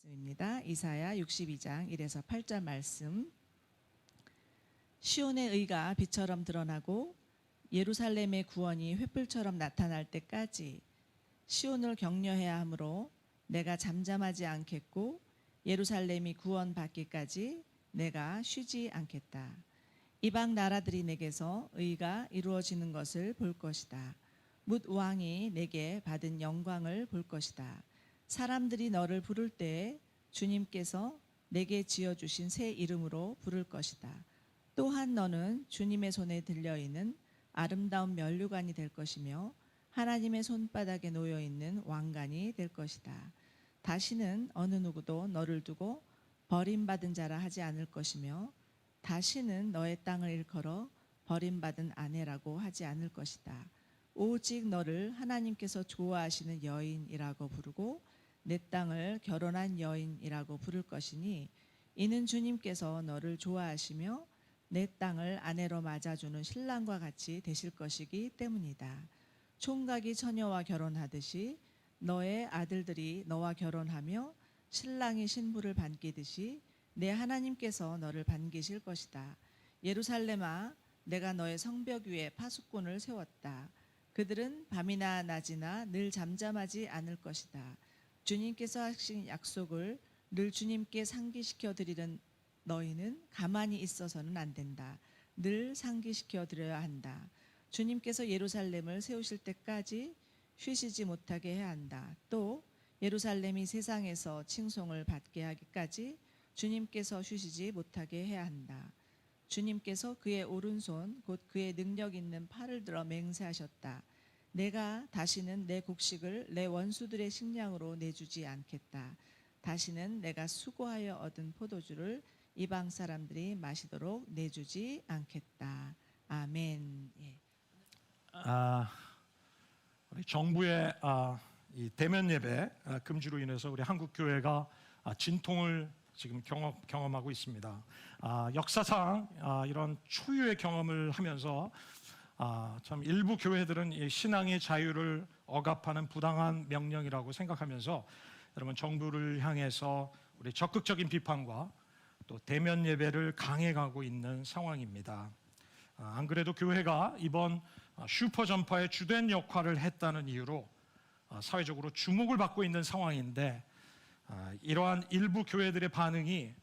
말씀입니다. 이사야 62장 1에서 8절 말씀. 시온의 의가 빛처럼 드러나고 예루살렘의 구원이 횃불처럼 나타날 때까지 시온을 격려해야 하므로 내가 잠잠하지 않겠고 예루살렘이 구원받기까지 내가 쉬지 않겠다. 이방 나라들이 내게서 의가 이루어지는 것을 볼 것이다. 뭇 왕이 내게 받은 영광을 볼 것이다. 사람들이 너를 부를 때에 주님께서 내게 지어주신 새 이름으로 부를 것이다. 또한 너는 주님의 손에 들려있는 아름다운 면류관이 될 것이며 하나님의 손바닥에 놓여있는 왕관이 될 것이다. 다시는 어느 누구도 너를 두고 버림받은 자라 하지 않을 것이며 다시는 너의 땅을 일컬어 버림받은 아내라고 하지 않을 것이다. 오직 너를 하나님께서 좋아하시는 여인이라고 부르고 내 땅을 결혼한 여인이라고 부를 것이니 이는 주님께서 너를 좋아하시며 내 땅을 아내로 맞아주는 신랑과 같이 되실 것이기 때문이다. 총각이 처녀와 결혼하듯이 너의 아들들이 너와 결혼하며 신랑이 신부를 반기듯이 내 하나님께서 너를 반기실 것이다. 예루살렘아, 내가 너의 성벽 위에 파수꾼을 세웠다. 그들은 밤이나 낮이나 늘 잠잠하지 않을 것이다. 주님께서 하신 약속을 늘 주님께 상기시켜 드리는 너희는 가만히 있어서는 안 된다. 늘 상기시켜 드려야 한다. 주님께서 예루살렘을 세우실 때까지 쉬시지 못하게 해야 한다. 또 예루살렘이 세상에서 칭송을 받게 하기까지 주님께서 쉬시지 못하게 해야 한다. 주님께서 그의 오른손 곧 그의 능력 있는 팔을 들어 맹세하셨다. 내가 다시는 내 곡식을 내 원수들의 식량으로 내주지 않겠다. 다시는 내가 수고하여 얻은 포도주를 이방 사람들이 마시도록 내주지 않겠다. 아멘. 예. 우리 정부의 이 대면 예배 금지로 인해서 우리 한국 교회가 진통을 지금 경험하고 있습니다. 역사상 이런 초유의 경험을 하면서 참 일부 교회들은 이 신앙의 자유를 억압하는 부당한 명령이라고 생각하면서 여러분 정부를 향해서 우리 적극적인 비판과 또 대면 예배를 강행하고 있는 상황입니다. 안 그래도 교회가 이번 슈퍼 전파의 주된 역할을 했다는 이유로 사회적으로 주목을 받고 있는 상황인데 이러한 일부 교회들의 반응이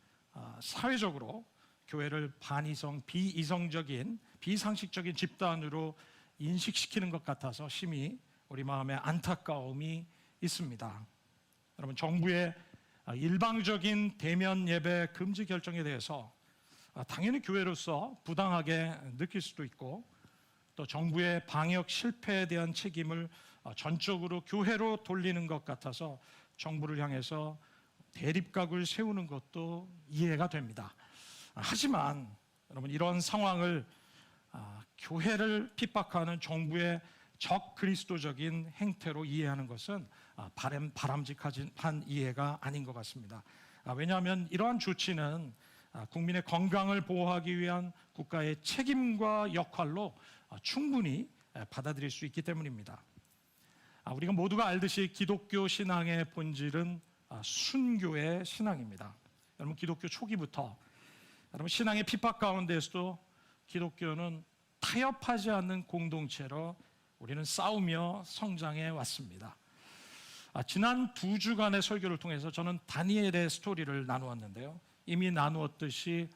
사회적으로 교회를 반이성, 비이성적인, 비상식적인 집단으로 인식시키는 것 같아서 심히 우리 마음에 안타까움이 있습니다. 여러분, 정부의 일방적인 대면 예배 금지 결정에 대해서 당연히 교회로서 부당하게 느낄 수도 있고 또 정부의 방역 실패에 대한 책임을 전적으로 교회로 돌리는 것 같아서 정부를 향해서 대립각을 세우는 것도 이해가 됩니다. 하지만 여러분, 이런 상황을 교회를 핍박하는 정부의 적그리스도적인 행태로 이해하는 것은 바람직한 이해가 아닌 것 같습니다. 왜냐하면 이러한 조치는 국민의 건강을 보호하기 위한 국가의 책임과 역할로 충분히 받아들일 수 있기 때문입니다. 우리가 모두가 알듯이 기독교 신앙의 본질은 순교의 신앙입니다. 여러분, 기독교 초기부터 여러분 신앙의 핍박 가운데서도 기독교는 타협하지 않는 공동체로 우리는 싸우며 성장해 왔습니다. 지난 2주간의 설교를 통해서 저는 다니엘의 스토리를 나누었는데요. 이미 나누었듯이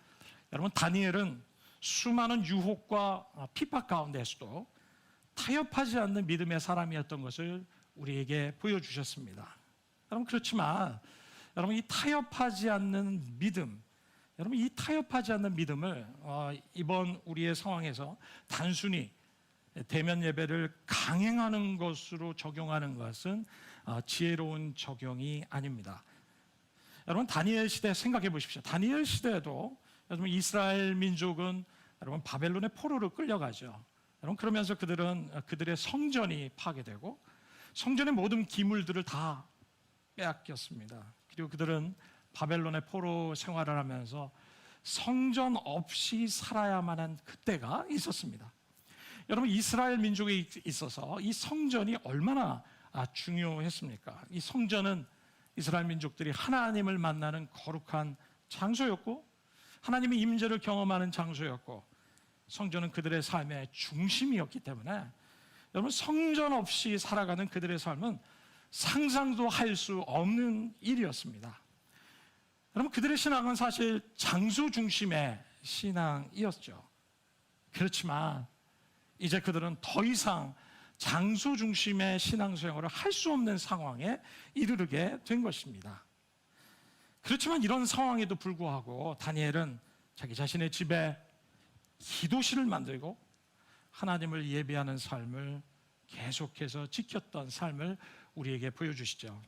여러분, 다니엘은 수많은 유혹과 핍박 가운데서도 타협하지 않는 믿음의 사람이었던 것을 우리에게 보여주셨습니다. 여러분, 그렇지만 여러분, 이 타협하지 않는 믿음, 여러분, 이 타협하지 않는 믿음을 이번 우리의 상황에서 단순히 대면 예배를 강행하는 것으로 적용하는 것은 지혜로운 적용이 아닙니다. 여러분, 다니엘 시대 생각해 보십시오. 다니엘 시대에도 여러분, 이스라엘 민족은 여러분 바벨론의 포로로 끌려가죠. 여러분, 그러면서 그들의 성전이 파괴되고 성전의 모든 기물들을 다 빼앗겼습니다. 그리고 그들은 바벨론의 포로 생활을 하면서 성전 없이 살아야만 한 그때가 있었습니다. 여러분, 이스라엘 민족에 있어서 이 성전이 얼마나 중요했습니까? 이 성전은 이스라엘 민족들이 하나님을 만나는 거룩한 장소였고 하나님의 임재를 경험하는 장소였고 성전은 그들의 삶의 중심이었기 때문에 여러분 성전 없이 살아가는 그들의 삶은 상상도 할 수 없는 일이었습니다. 여러분 그들의 신앙은 사실 장소 중심의 신앙이었죠. 그렇지만 이제 그들은 더 이상 장소 중심의 신앙생활을 할 수 없는 상황에 이르게 된 것입니다. 그렇지만 이런 상황에도 불구하고 다니엘은 자기 자신의 집에 기도실을 만들고 하나님을 예배하는 삶을 계속해서 지켰던 삶을 우리에게 보여주시죠.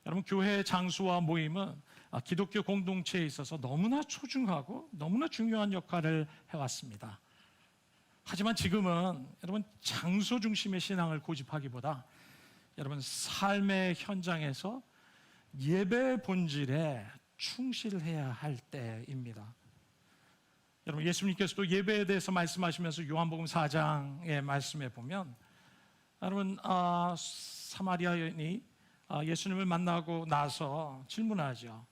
여러분 교회의 장소와 모임은 기독교 공동체에 있어서 너무나 소중하고 너무나 중요한 역할을 해왔습니다. 하지만 지금은 여러분 장소 중심의 신앙을 고집하기보다 여러분 삶의 현장에서 예배 본질에 충실해야 할 때입니다. 여러분 예수님께서도 예배에 대해서 말씀하시면서 요한복음 4장의 말씀에 보면 여러분 사마리아 여인이 예수님을 만나고 나서 질문하죠.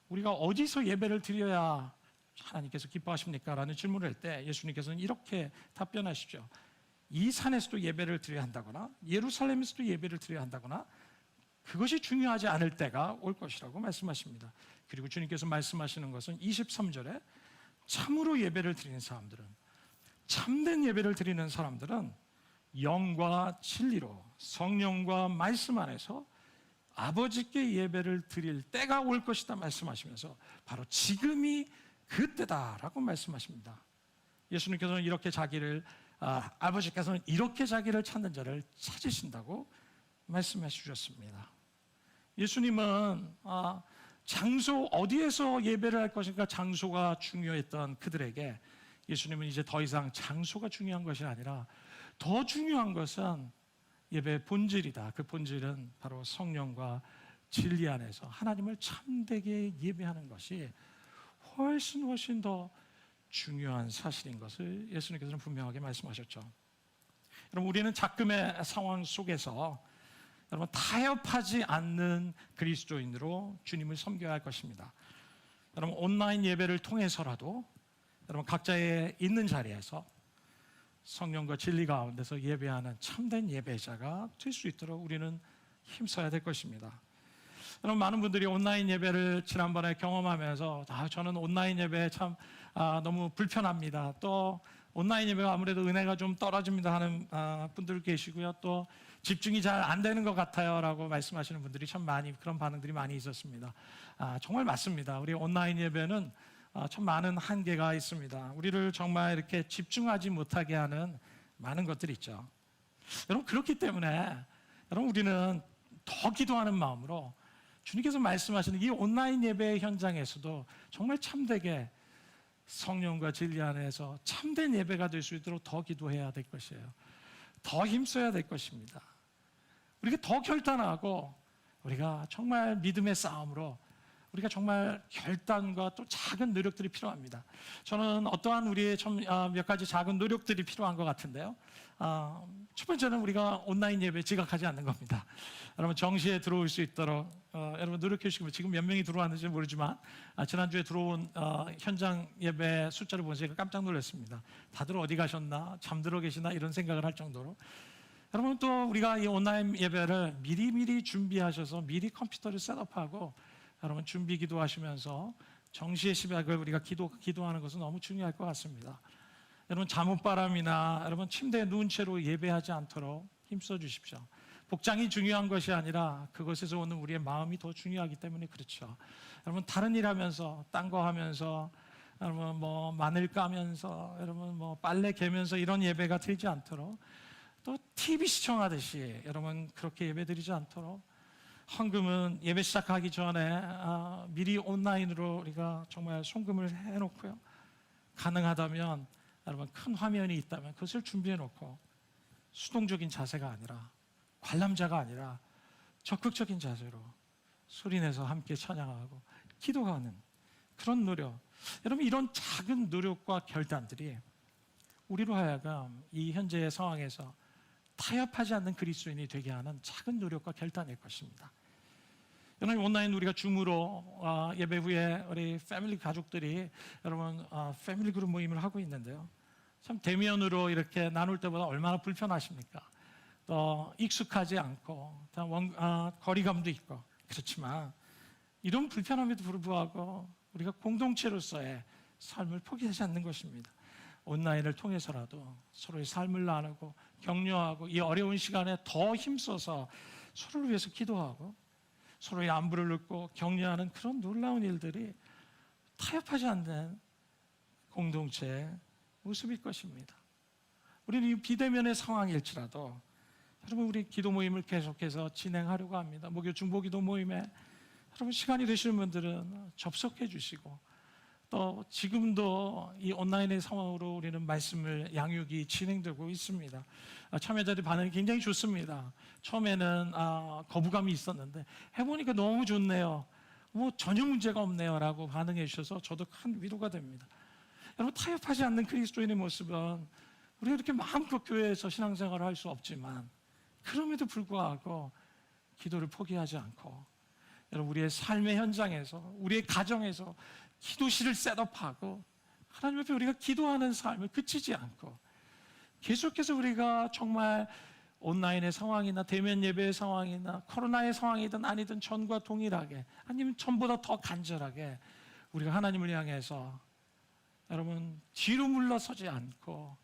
우리가 어디서 예배를 드려야 하나님께서 기뻐하십니까? 라는 질문을 할 때 예수님께서는 이렇게 답변하시죠. 이 산에서도 예배를 드려야 한다거나 예루살렘에서도 예배를 드려야 한다거나 그것이 중요하지 않을 때가 올 것이라고 말씀하십니다. 그리고 주님께서 말씀하시는 것은 23절에 참으로 예배를 드리는 사람들은 참된 예배를 드리는 사람들은 영과 진리로 성령과 말씀 안에서 아버지께 예배를 드릴 때가 올 것이다 말씀하시면서 바로 지금이 그때다라고 말씀하십니다. 예수님께서는 이렇게 아버지께서는 이렇게 자기를 찾는 자를 찾으신다고 말씀해 주셨습니다. 예수님은 장소 어디에서 예배를 할 것인가 장소가 중요했던 그들에게 예수님은 이제 더 이상 장소가 중요한 것이 아니라 더 중요한 것은 예배의 본질이다. 그 본질은 바로 성령과 진리 안에서 하나님을 참되게 예배하는 것이 훨씬 더 중요한 사실인 것을 예수님께서는 분명하게 말씀하셨죠. 여러분 우리는 작금의 상황 속에서 여러분 타협하지 않는 그리스도인으로 주님을 섬겨야 할 것입니다. 여러분 온라인 예배를 통해서라도 여러분 각자의 있는 자리에서 성령과 진리 가운데서 예배하는 참된 예배자가 될 수 있도록 우리는 힘써야 될 것입니다. 여러분 많은 분들이 온라인 예배를 지난번에 경험하면서 저는 온라인 예배 참 너무 불편합니다. 또 온라인 예배가 아무래도 은혜가 좀 떨어집니다 하는 분들 계시고요. 또 집중이 잘 안 되는 것 같아요 라고 말씀하시는 분들이 참 많이 그런 반응들이 많이 있었습니다. 정말 맞습니다. 우리 온라인 예배는 참 많은 한계가 있습니다. 우리를 정말 이렇게 집중하지 못하게 하는 많은 것들이 있죠. 여러분 그렇기 때문에 여러분 우리는 더 기도하는 마음으로 주님께서 말씀하시는 이 온라인 예배의 현장에서도 정말 참되게 성령과 진리 안에서 참된 예배가 될 수 있도록 더 기도해야 될 것이에요. 더 힘써야 될 것입니다. 우리가 더 결단하고 우리가 정말 믿음의 싸움으로 우리가 정말 결단과 또 작은 노력들이 필요합니다. 저는 어떠한 우리의 몇 가지 작은 노력들이 필요한 것 같은데요. 첫 번째는 우리가 온라인 예배에 지각하지 않는 겁니다. 여러분 정시에 들어올 수 있도록 여러분 노력해 주시고 지금 몇 명이 들어왔는지 모르지만 지난주에 들어온 현장 예배 숫자를 보면서 제가 깜짝 놀랐습니다. 다들 어디 가셨나? 잠들어 계시나? 이런 생각을 할 정도로 여러분 또 우리가 이 온라인 예배를 미리 준비하셔서 미리 컴퓨터를 셋업하고 여러분 준비 기도하시면서 정시의 시작을 우리가 기도하는 것은 너무 중요할 것 같습니다. 여러분 잠옷바람이나 여러분 침대에 누운 채로 예배하지 않도록 힘써 주십시오. 복장이 중요한 것이 아니라 그것에서 오는 우리의 마음이 더 중요하기 때문에 그렇죠. 여러분 다른 일 하면서 딴 거 하면서 여러분 뭐 마늘 까면서 여러분 뭐 빨래 개면서 이런 예배가 되지 않도록 또 TV 시청하듯이 여러분 그렇게 예배드리지 않도록 헌금은 예배 시작하기 전에 미리 온라인으로 우리가 정말 송금을 해놓고요. 가능하다면 여러분 큰 화면이 있다면 그것을 준비해놓고 수동적인 자세가 아니라 관람자가 아니라 적극적인 자세로 소리내서 함께 찬양하고 기도하는 그런 노력. 여러분 이런 작은 노력과 결단들이 우리로 하여금 이 현재의 상황에서 타협하지 않는 그리스도인이 되게 하는 작은 노력과 결단일 것입니다. 그러나 온라인 우리가 줌으로 예배 후에 우리 패밀리 가족들이 여러분 패밀리 그룹 모임을 하고 있는데요. 참 대면으로 이렇게 나눌 때보다 얼마나 불편하십니까? 또 익숙하지 않고 거리감도 있고 그렇지만 이런 불편함에도 불구하고 우리가 공동체로서의 삶을 포기하지 않는 것입니다. 온라인을 통해서라도 서로의 삶을 나누고 격려하고 이 어려운 시간에 더 힘써서 서로를 위해서 기도하고 서로의 안부를 묻고 격려하는 그런 놀라운 일들이 타협하지 않는 공동체의 모습일 것입니다. 우리는 이 비대면의 상황일지라도 여러분 우리 기도 모임을 계속해서 진행하려고 합니다. 목요 중보기도 모임에 여러분 시간이 되시는 분들은 접속해 주시고 또 지금도 이 온라인의 상황으로 우리는 말씀을 양육이 진행되고 있습니다. 참여자들의 반응이 굉장히 좋습니다. 처음에는 거부감이 있었는데 해보니까 너무 좋네요. 뭐 전혀 문제가 없네요 라고 반응해 주셔서 저도 큰 위로가 됩니다. 여러분 타협하지 않는 그리스도인의 모습은 우리가 이렇게 마음껏 교회에서 신앙생활을 할 수 없지만 그럼에도 불구하고 기도를 포기하지 않고 여러분 우리의 삶의 현장에서 우리의 가정에서 기도실을 셋업하고 하나님 앞에 우리가 기도하는 삶을 그치지 않고 계속해서 우리가 정말 온라인의 상황이나 대면 예배의 상황이나 코로나의 상황이든 아니든 전과 동일하게 아니면 전보다 더 간절하게 우리가 하나님을 향해서 여러분 뒤로 물러서지 않고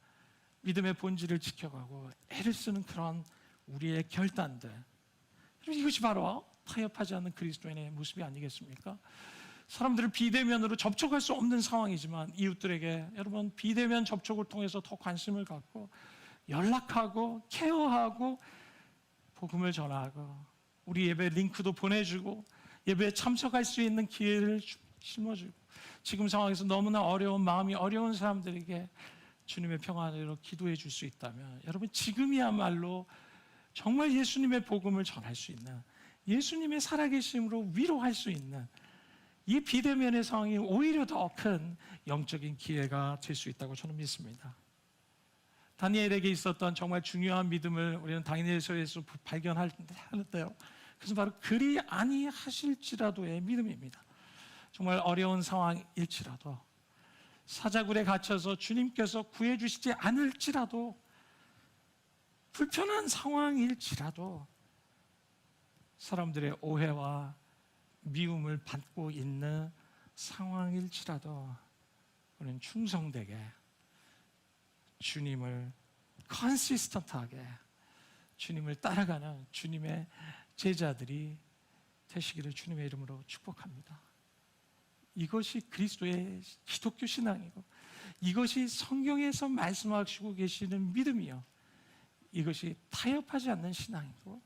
믿음의 본질을 지켜가고 애를 쓰는 그런 우리의 결단들, 이것이 바로 타협하지 않는 그리스도인의 모습이 아니겠습니까? 사람들을 비대면으로 접촉할 수 없는 상황이지만 이웃들에게 여러분 비대면 접촉을 통해서 더 관심을 갖고 연락하고 케어하고 복음을 전하고 우리 예배 링크도 보내주고 예배에 참석할 수 있는 기회를 심어주고 지금 상황에서 너무나 어려운 마음이 어려운 사람들에게 주님의 평안으로 기도해 줄 수 있다면 여러분 지금이야말로 정말 예수님의 복음을 전할 수 있는 예수님의 살아계심으로 위로할 수 있는 이 비대면의 상황이 오히려 더 큰 영적인 기회가 될 수 있다고 저는 믿습니다. 다니엘에게 있었던 정말 중요한 믿음을 우리는 다니엘서에서 발견하는데요. 그것은 바로 그리 아니하실지라도의 믿음입니다. 정말 어려운 상황일지라도 사자굴에 갇혀서 주님께서 구해주시지 않을지라도 불편한 상황일지라도 사람들의 오해와 미움을 받고 있는 상황일지라도 우리는 충성되게 주님을 컨시스턴트하게 주님을 따라가는 주님의 제자들이 되시기를 주님의 이름으로 축복합니다. 이것이 그리스도의 기독교 신앙이고 이것이 성경에서 말씀하시고 계시는 믿음이요 이것이 타협하지 않는 신앙이고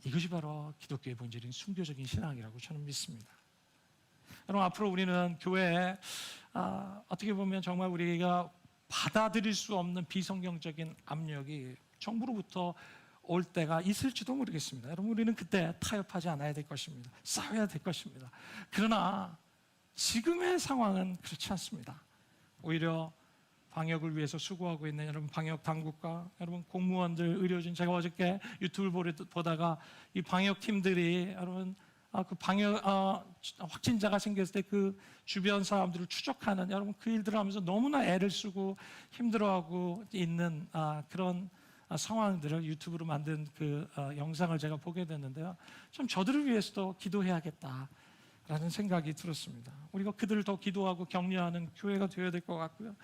이것이 바로 기독교의 본질인 순교적인 신앙이라고 저는 믿습니다. 여러분 앞으로 우리는 교회에 어떻게 보면 정말 우리가 받아들일 수 없는 비성경적인 압력이 정부로부터 올 때가 있을지도 모르겠습니다. 여러분 우리는 그때 타협하지 않아야 될 것입니다. 싸워야 될 것입니다. 그러나 지금의 상황은 그렇지 않습니다. 오히려 방역을 위해서 수고하고 있는 여러분 방역 당국과 여러분 공무원들, 의료진, 제가 어저께 유튜브를 보다가 이 방역 팀들이 여러분 그 방역 확진자가 생겼을 때 그 주변 사람들을 추적하는 여러분 그 일들을 하면서 너무나 애를 쓰고 힘들어하고 있는 그런 상황들을 유튜브로 만든 그 영상을 제가 보게 됐는데요. 좀 저들을 위해서도 기도해야겠다라는 생각이 들었습니다. 우리가 그들을 더 기도하고 격려하는 교회가 되어야 될 것 같고요.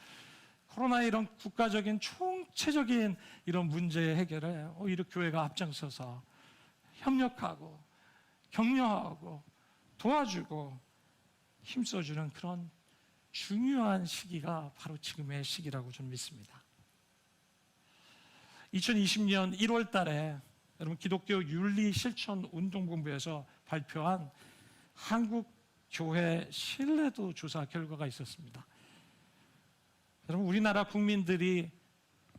코로나 이런 국가적인 총체적인 이런 문제 해결에 오히려 교회가 앞장서서 협력하고 격려하고 도와주고 힘써주는 그런 중요한 시기가 바로 지금의 시기라고 저는 믿습니다. 2020년 1월 달에 여러분 기독교 윤리 실천 운동본부에서 발표한 한국 교회 신뢰도 조사 결과가 있었습니다. 여러분 우리나라 국민들이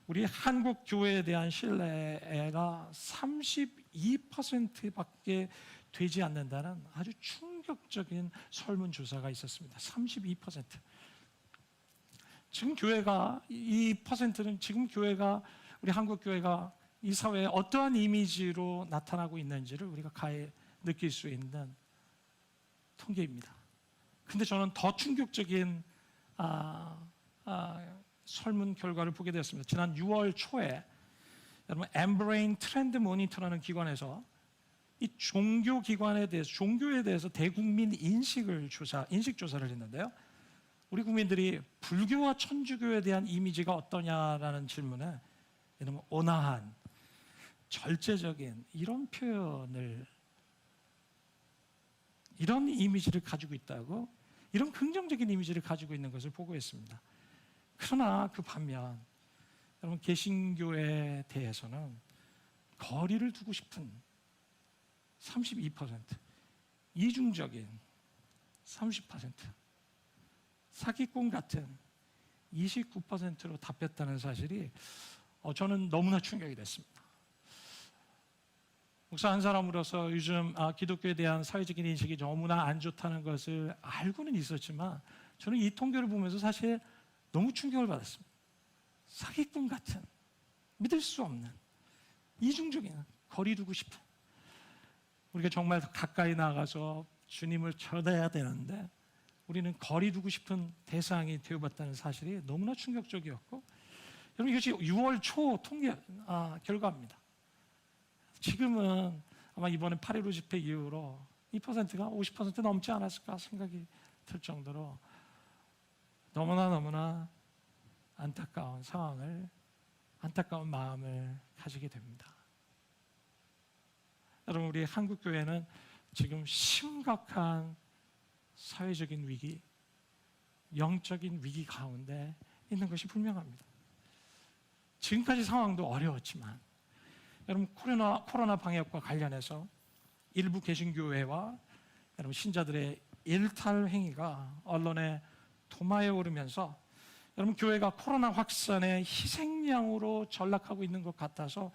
우리 한국 교회에 대한 신뢰가 32%밖에 되지 않는다는 아주 충격적인 설문조사가 있었습니다. 32%. 지금 교회가 이 퍼센트는 지금 교회가 우리 한국 교회가 이 사회에 어떠한 이미지로 나타나고 있는지를 우리가 느낄 수 있는 통계입니다. 근데 저는 더 충격적인 설문 결과를 보게 되었습니다. 지난 6월 초에 여러분 엠브레인 트렌드 모니터라는 기관에서 이 종교에 대해서 대국민 인식 조사를 했는데요. 우리 국민들이 불교와 천주교에 대한 이미지가 어떠냐라는 질문에 여러분 온화한, 절제적인 이런 표현을, 이런 이미지를 가지고 있다고, 이런 긍정적인 이미지를 가지고 있는 것을 보고했습니다. 그러나 그 반면 여러분 개신교에 대해서는 거리를 두고 싶은 32%, 이중적인 30%, 사기꾼 같은 29%로 답했다는 사실이 저는 너무나 충격이 됐습니다. 목사 한 사람으로서 요즘 기독교에 대한 사회적인 인식이 너무나 안 좋다는 것을 알고는 있었지만 저는 이 통계를 보면서 사실 너무 충격을 받았습니다. 사기꾼 같은, 믿을 수 없는, 이중적인, 거리 두고 싶은, 우리가 정말 가까이 나가서 주님을 전해야 되는데 우리는 거리 두고 싶은 대상이 되어봤다는 사실이 너무나 충격적이었고, 여러분 이것이 6월 초 통계 결과입니다. 지금은 아마 이번에 8.15 집회 이후로 2%가 50% 넘지 않았을까 생각이 들 정도로 너무나 안타까운 안타까운 마음을 가지게 됩니다. 여러분 우리 한국교회는 지금 심각한 사회적인 위기, 영적인 위기 가운데 있는 것이 분명합니다. 지금까지 상황도 어려웠지만 여러분 코로나 방역과 관련해서 일부 개신교회와 여러분 신자들의 일탈 행위가 언론에 도마에 오르면서 여러분 교회가 코로나 확산의 희생양으로 전락하고 있는 것 같아서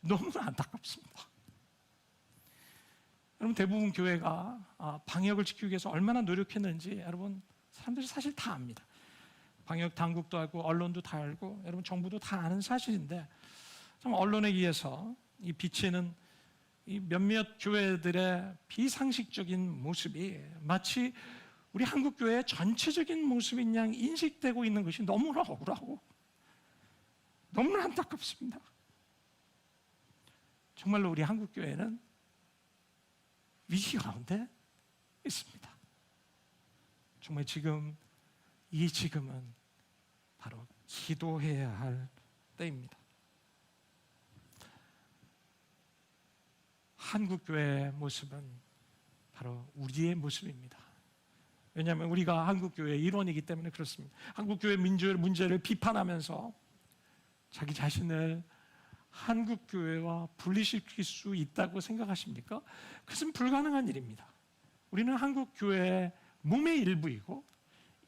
너무나 안타깝습니다. 여러분 대부분 교회가 방역을 지키기 위해서 얼마나 노력했는지 여러분 사람들이 사실 다 압니다. 방역 당국도 알고 언론도 다 알고 여러분 정부도 다 아는 사실인데 참 언론에 의해서 이 비치는 이 몇몇 교회들의 비상식적인 모습이 마치 우리 한국교회의 전체적인 모습인 양 인식되고 있는 것이 너무나 억울하고 너무나 안타깝습니다. 정말로 우리 한국교회는 위기 가운데 있습니다. 정말 지금은 바로 기도해야 할 때입니다. 한국교회의 모습은 바로 우리의 모습입니다. 왜냐하면 우리가 한국교회의 일원이기 때문에 그렇습니다. 한국교회 문제를 비판하면서 자기 자신을 한국교회와 분리시킬 수 있다고 생각하십니까? 그것은 불가능한 일입니다. 우리는 한국교회의 몸의 일부이고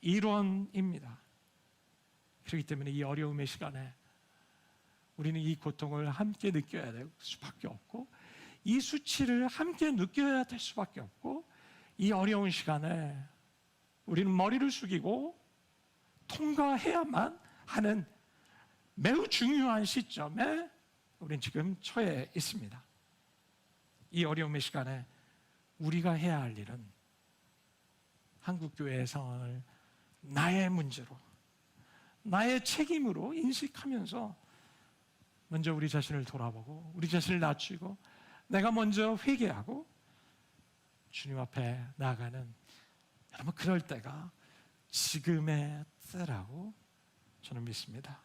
일원입니다. 그렇기 때문에 이 어려움의 시간에 우리는 이 고통을 함께 느껴야 될 수밖에 없고 이 수치를 함께 느껴야 될 수밖에 없고 이 어려운 시간에 우리는 머리를 숙이고 통과해야만 하는 매우 중요한 시점에 우리는 지금 처해 있습니다. 이 어려움의 시간에 우리가 해야 할 일은 한국교회의 상황을 나의 문제로, 나의 책임으로 인식하면서 먼저 우리 자신을 돌아보고 우리 자신을 낮추고 내가 먼저 회개하고 주님 앞에 나아가는 여러분 그럴 때가 지금의 때라고 저는 믿습니다.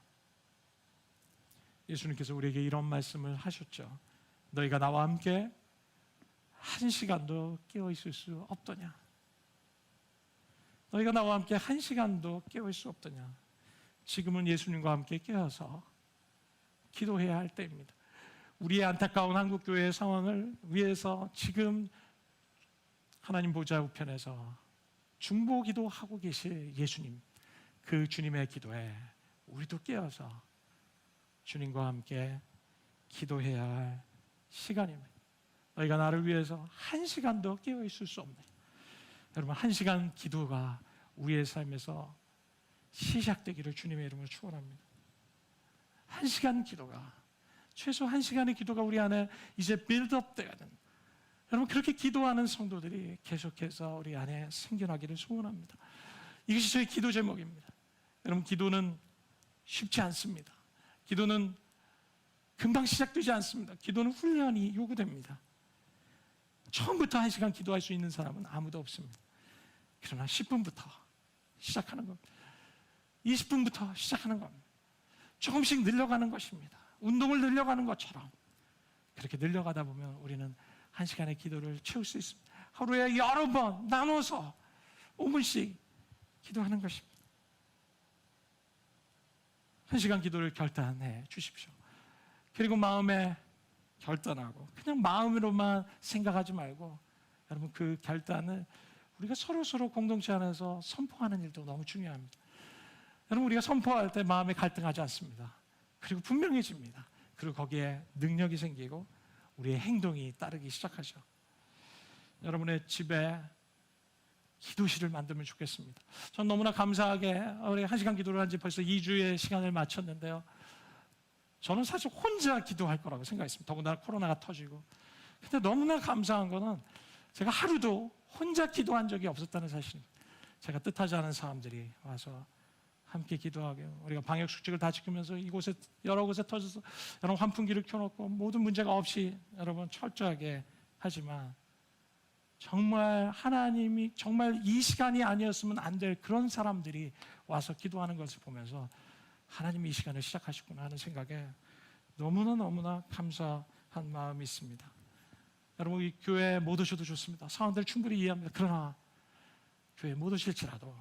예수님께서 우리에게 이런 말씀을 하셨죠. 너희가 나와 함께 한 시간도 깨어 있을 수 없더냐? 너희가 나와 함께 한 시간도 깨어 있을 수 없더냐? 지금은 예수님과 함께 깨어서 기도해야 할 때입니다. 우리의 안타까운 한국교회의 상황을 위해서 지금 하나님 보좌 우편에서 중보기도하고 계실 예수님, 그 주님의 기도에 우리도 깨어서 주님과 함께 기도해야 할 시간입니다. 너희가 나를 위해서 한 시간도 깨어 있을 수 없네. 여러분 한 시간 기도가 우리의 삶에서 시작되기를 주님의 이름으로 축원합니다. 한 시간 기도가 최소 한 시간의 기도가 우리 안에 이제 빌드업 돼야 되는 여러분, 그렇게 기도하는 성도들이 계속해서 우리 안에 생겨나기를 소원합니다. 이것이 저희 기도 제목입니다. 여러분, 기도는 쉽지 않습니다. 기도는 금방 시작되지 않습니다. 기도는 훈련이 요구됩니다. 처음부터 1시간 기도할 수 있는 사람은 아무도 없습니다. 그러나 10분부터 시작하는 겁니다. 20분부터 시작하는 겁니다. 조금씩 늘려가는 것입니다. 운동을 늘려가는 것처럼 그렇게 늘려가다 보면 우리는 1시간의 기도를 채울 수 있습니다. 하루에 여러 번 나눠서 5분씩 기도하는 것입니다. 1시간 기도를 결단해 주십시오. 그리고 마음에 결단하고 그냥 마음으로만 생각하지 말고 여러분, 그 결단을 우리가 서로 공동체 안에서 선포하는 일도 너무 중요합니다. 여러분, 우리가 선포할 때 마음에 갈등하지 않습니다. 그리고 분명해집니다. 그리고 거기에 능력이 생기고 우리의 행동이 따르기 시작하죠. 여러분의 집에 기도실을 만들면 좋겠습니다. 전 너무나 감사하게 우리 1시간 기도를 한 지 벌써 2주의 시간을 마쳤는데요. 저는 사실 혼자 기도할 거라고 생각했습니다. 더군다나 코로나가 터지고. 근데 너무나 감사한 거는 제가 하루도 혼자 기도한 적이 없었다는 사실입니다. 제가 뜻하지 않은 사람들이 와서 함께 기도하게, 우리가 방역 수칙을 다 지키면서 이곳에 여러 곳에 터져서 여러분 환풍기를 켜놓고 모든 문제가 없이 여러분 철저하게 하지만 정말 하나님이 정말 이 시간이 아니었으면 안 될 그런 사람들이 와서 기도하는 것을 보면서 하나님이 이 시간을 시작하셨구나 하는 생각에 너무나 감사한 마음이 있습니다. 여러분, 이 교회에 못 오셔도 좋습니다. 상황들 충분히 이해합니다. 그러나 교회에 못 오실지라도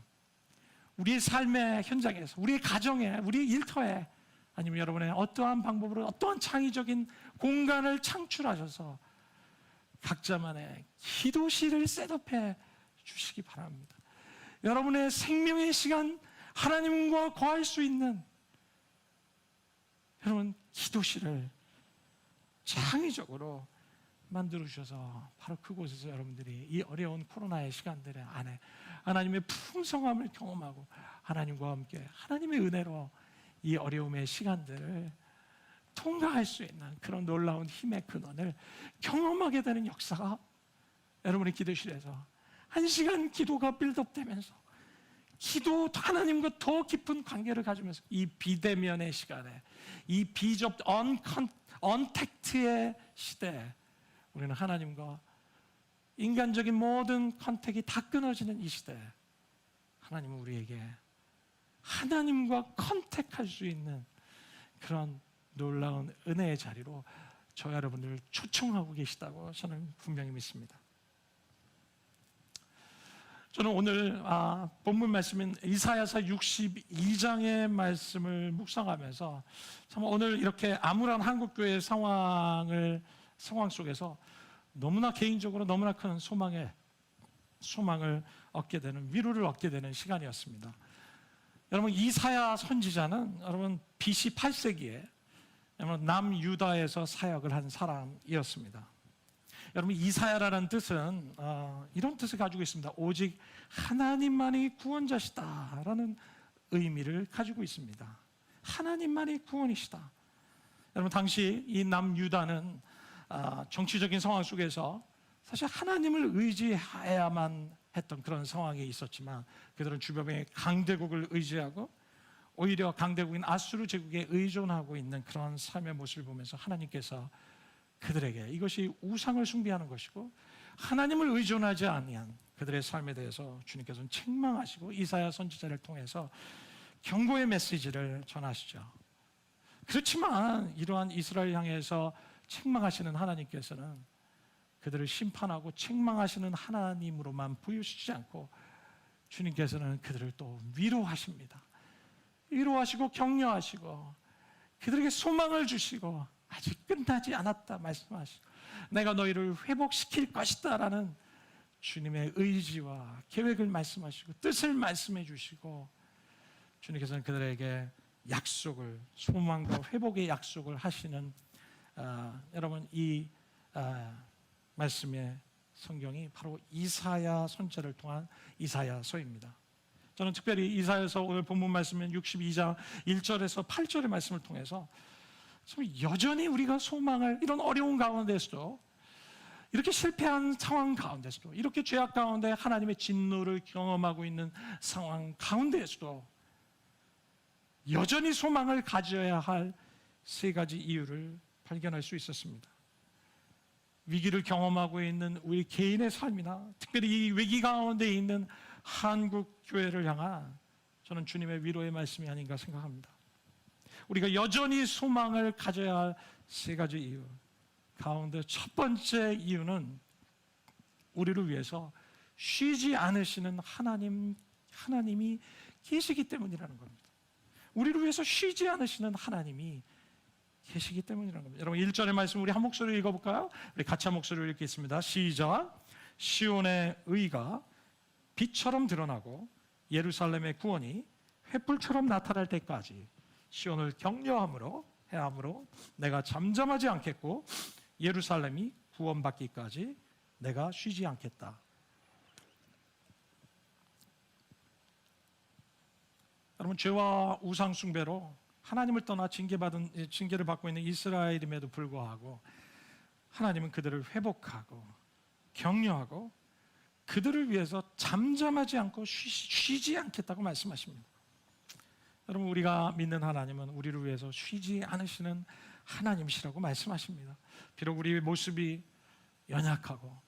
우리의 삶의 현장에서, 우리의 가정에, 우리의 일터에, 아니면 여러분의 어떠한 방법으로 어떠한 창의적인 공간을 창출하셔서 각자만의 기도실을 셋업해 주시기 바랍니다. 여러분의 생명의 시간, 하나님과 거할 수 있는 여러분 기도실을 창의적으로 만들어 주셔서 바로 그곳에서 여러분들이 이 어려운 코로나의 시간들 안에 하나님의 풍성함을 경험하고 하나님과 함께 하나님의 은혜로 이 어려움의 시간들을 통과할 수 있는 그런 놀라운 힘의 근원을 경험하게 되는 역사가 여러분의 기도실에서 1시간 기도가 빌드업되면서 기도 하나님과 더 깊은 관계를 가지면서 이 비대면의 시간에, 이 비접 언택트의 시대에 우리는 하나님과 인간적인 모든 컨택이 다 끊어지는 이 시대에 하나님은 우리에게 하나님과 컨택할 수 있는 그런 놀라운 은혜의 자리로 저 여러분들을 초청하고 계시다고 저는 분명히 믿습니다. 저는 오늘 본문 말씀인 이사야서 62장의 말씀을 묵상하면서 참 오늘 이렇게 암울한 한국교회의 상황 속에서 너무나 개인적으로 너무나 큰 소망을 얻게 되는, 위로를 얻게 되는 시간이었습니다. 여러분, 이사야 선지자는 여러분 BC 8세기에 남유다에서 사역을 한 사람이었습니다. 여러분, 이사야라는 뜻은 이런 뜻을 가지고 있습니다. 오직 하나님만이 구원자시다라는 의미를 가지고 있습니다. 하나님만이 구원이시다. 여러분, 당시 이 남유다는 정치적인 상황 속에서 사실 하나님을 의지해야만 했던 그런 상황이 있었지만 그들은 주변의 강대국을 의지하고 오히려 강대국인 아수르 제국에 의존하고 있는 그런 삶의 모습을 보면서 하나님께서 그들에게 이것이 우상을 숭배하는 것이고 하나님을 의존하지 아니한 그들의 삶에 대해서 주님께서는 책망하시고 이사야 선지자를 통해서 경고의 메시지를 전하시죠. 그렇지만 이러한 이스라엘 향해서 책망하시는 하나님께서는 그들을 심판하고 책망하시는 하나님으로만 보여주시지 않고 주님께서는 그들을 또 위로하십니다. 위로하시고 격려하시고 그들에게 소망을 주시고 아직 끝나지 않았다 말씀하시고 내가 너희를 회복시킬 것이다 라는 주님의 의지와 계획을 말씀하시고 뜻을 말씀해 주시고 주님께서는 그들에게 약속을, 소망과 회복의 약속을 하시는 여러분 이 말씀의 성경이 바로 이사야 선지자를 통한 이사야서입니다. 저는 특별히 이사야서 오늘 본문 말씀인 62장 1절에서 8절의 말씀을 통해서 여전히 우리가 소망을, 이런 어려운 가운데서도 이렇게 실패한 상황 가운데서도, 이렇게 죄악 가운데 하나님의 진노를 경험하고 있는 상황 가운데에서도 여전히 소망을 가져야 할 세 가지 이유를 발견할 수 있었습니다. 위기를 경험하고 있는 우리 개인의 삶이나 특별히 이 위기 가운데 있는 한국 교회를 향한 저는 주님의 위로의 말씀이 아닌가 생각합니다. 우리가 여전히 소망을 가져야 할 세 가지 이유 가운데 첫 번째 이유는 우리를 위해서 쉬지 않으시는 하나님이 계시기 때문이라는 겁니다. 우리를 위해서 쉬지 않으시는 하나님이 계시기 때문이라는 겁니다. 여러분 1절의 말씀 우리 한 목소리로 읽어볼까요? 우리 같이 한 목소리로 읽겠습니다. 시작. 시온의 의가 빛처럼 드러나고 예루살렘의 구원이 횃불처럼 나타날 때까지 시온을 격려함으로 해함으로 내가 잠잠하지 않겠고 예루살렘이 구원받기까지 내가 쉬지 않겠다. 여러분 죄와 우상 숭배로 하나님을 떠나 징계를 받고 있는 이스라엘임에도 불구하고 하나님은 그들을 회복하고 격려하고 그들을 위해서 잠잠하지 않고 쉬지 않겠다고 말씀하십니다. 여러분 우리가 믿는 하나님은 우리를 위해서 쉬지 않으시는 하나님이시라고 말씀하십니다. 비록 우리의 모습이 연약하고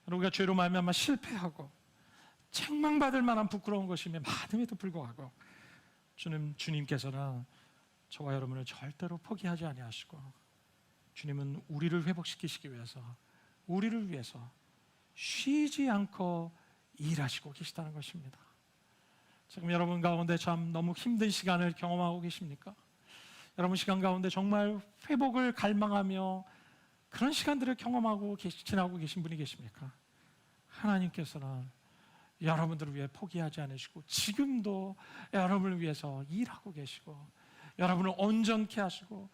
우리가 죄로 말미암아 실패하고 책망받을 만한 부끄러운 것이며 많음에도 불구하고 주님께서는 저와 여러분을 절대로 포기하지 아니하시고 주님은 우리를 회복시키시기 위해서 우리를 위해서 쉬지 않고 일하시고 계시다는 것입니다. 지금 여러분 가운데 참 너무 힘든 시간을 경험하고 계십니까? 여러분 시간 가운데 정말 회복을 갈망하며 그런 시간들을 경험하고 지나고 계신 분이 계십니까? 하나님께서는 여러분들을 위해 포기하지 않으시고 지금도 여러분을 위해서 일하고 계시고 여러분을 온전케 하시고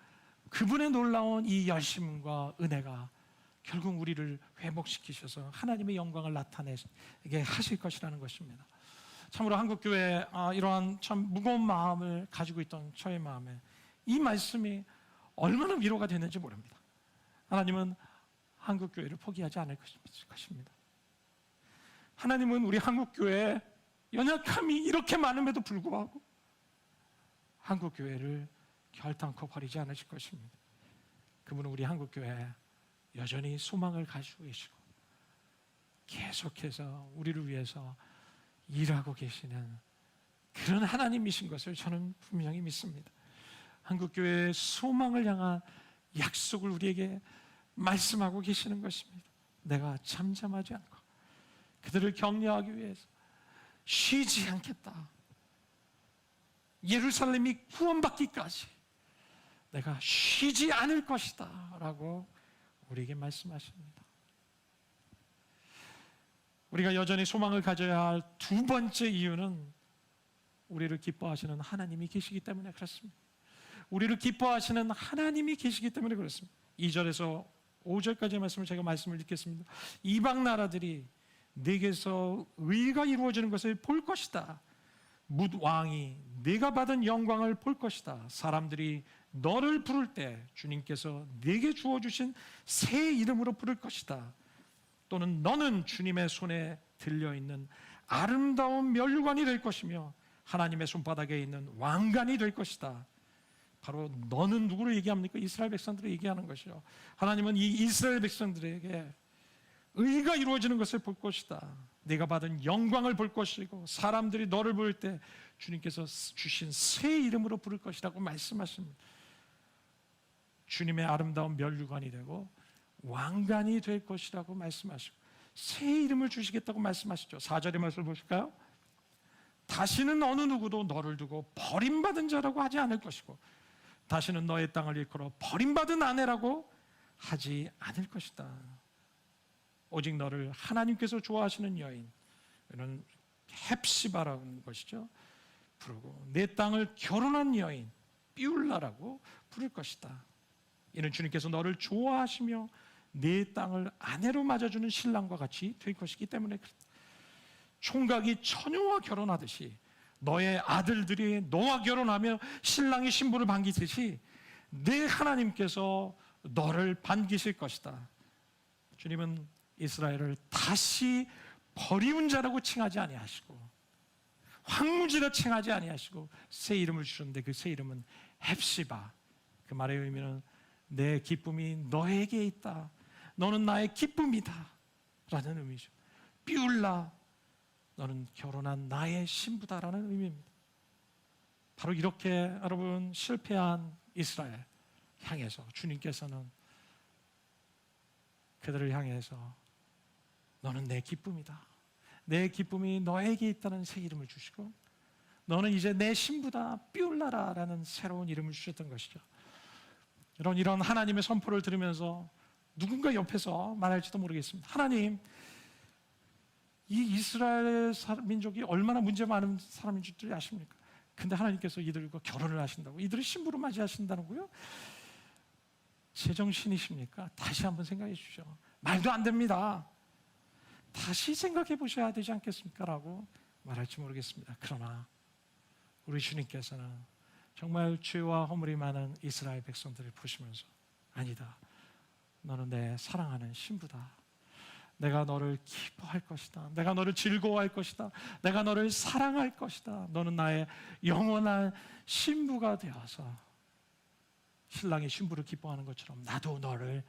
그분의 놀라운 이 열심과 은혜가 결국 우리를 회복시키셔서 하나님의 영광을 나타내게 하실 것이라는 것입니다. 참으로 한국교회 이러한 참 무거운 마음을 가지고 있던 저의 마음에 이 말씀이 얼마나 위로가 됐는지 모릅니다. 하나님은 한국교회를 포기하지 않을 것입니다. 하나님은 우리 한국교회의 연약함이 이렇게 많음에도 불구하고 한국교회를 결단코 버리지 않으실 것입니다. 그분은 우리 한국교회에 여전히 소망을 가지고 계시고 계속해서 우리를 위해서 일하고 계시는 그런 하나님이신 것을 저는 분명히 믿습니다. 한국교회의 소망을 향한 약속을 우리에게 말씀하고 계시는 것입니다. 내가 잠잠하지 않고 그들을 격려하기 위해서 쉬지 않겠다. 예루살렘이 구원받기까지 내가 쉬지 않을 것이다 라고 우리에게 말씀하십니다. 우리가 여전히 소망을 가져야 할 두 번째 이유는 우리를 기뻐하시는 하나님이 계시기 때문에 그렇습니다. 우리를 기뻐하시는 하나님이 계시기 때문에 그렇습니다. 2절에서 5절까지의 말씀을 제가 말씀을 읽겠습니다. 이방 나라들이 네게서 의가 이루어지는 것을 볼 것이다. 뭇 왕이 네가 받은 영광을 볼 것이다. 사람들이 너를 부를 때 주님께서 네게 주어주신 새 이름으로 부를 것이다. 또는 너는 주님의 손에 들려있는 아름다운 면류관이 될 것이며 하나님의 손바닥에 있는 왕관이 될 것이다. 바로 너는 누구를 얘기합니까? 이스라엘 백성들을 얘기하는 것이죠. 하나님은 이 이스라엘 백성들에게 의가 이루어지는 것을 볼 것이다. 네가 받은 영광을 볼 것이고 사람들이 너를 볼 때 주님께서 주신 새 이름으로 부를 것이라고 말씀하십니다. 주님의 아름다운 면류관이 되고 왕관이 될 것이라고 말씀하시고 새 이름을 주시겠다고 말씀하시죠. 4절의 말씀을 보실까요? 다시는 어느 누구도 너를 두고 버림받은 자라고 하지 않을 것이고 다시는 너의 땅을 일컬어 버림받은 아내라고 하지 않을 것이다. 오직 너를 하나님께서 좋아하시는 여인, 이는 헵시바라는 것이죠. 부르고 내 땅을 결혼한 여인 삐울라라고 부를 것이다. 이는 주님께서 너를 좋아하시며 내 땅을 아내로 맞아주는 신랑과 같이 될 것이기 때문에 그렇다. 총각이 처녀와 결혼하듯이 너의 아들들이 너와 결혼하며 신랑이 신부를 반기듯이 내 하나님께서 너를 반기실 것이다. 주님은 이스라엘을 다시 버리운 자라고 칭하지 아니하시고 황무지라 칭하지 아니하시고 새 이름을 주셨는데 그 새 이름은 헵시바. 그 말의 의미는 내 기쁨이 너에게 있다, 너는 나의 기쁨이다 라는 의미죠. 비울라, 너는 결혼한 나의 신부다라는 의미입니다. 바로 이렇게 여러분 실패한 이스라엘 향해서 주님께서는 그들을 향해서 너는 내 기쁨이다, 내 기쁨이 너에게 있다는 새 이름을 주시고 너는 이제 내 신부다, 비울라라라는 새로운 이름을 주셨던 것이죠. 이런 하나님의 선포를 들으면서 누군가 옆에서 말할지도 모르겠습니다. 하나님, 이 이스라엘 민족이 얼마나 문제 많은 사람인 줄 아십니까? 근데 하나님께서 이들과 결혼을 하신다고, 이들을 신부로 맞이하신다는고요? 제정신이십니까? 다시 한번 생각해 주시죠. 말도 안 됩니다. 다시 생각해 보셔야 되지 않겠습니까? 라고 말할지 모르겠습니다. 그러나 우리 주님께서는 정말 죄와 허물이 많은 이스라엘 백성들을 보시면서 아니다, 너는 내 사랑하는 신부다, 내가 너를 기뻐할 것이다, 내가 너를 즐거워할 것이다, 내가 너를 사랑할 것이다, 너는 나의 영원한 신부가 되어서 신랑이 신부를 기뻐하는 것처럼 나도 너를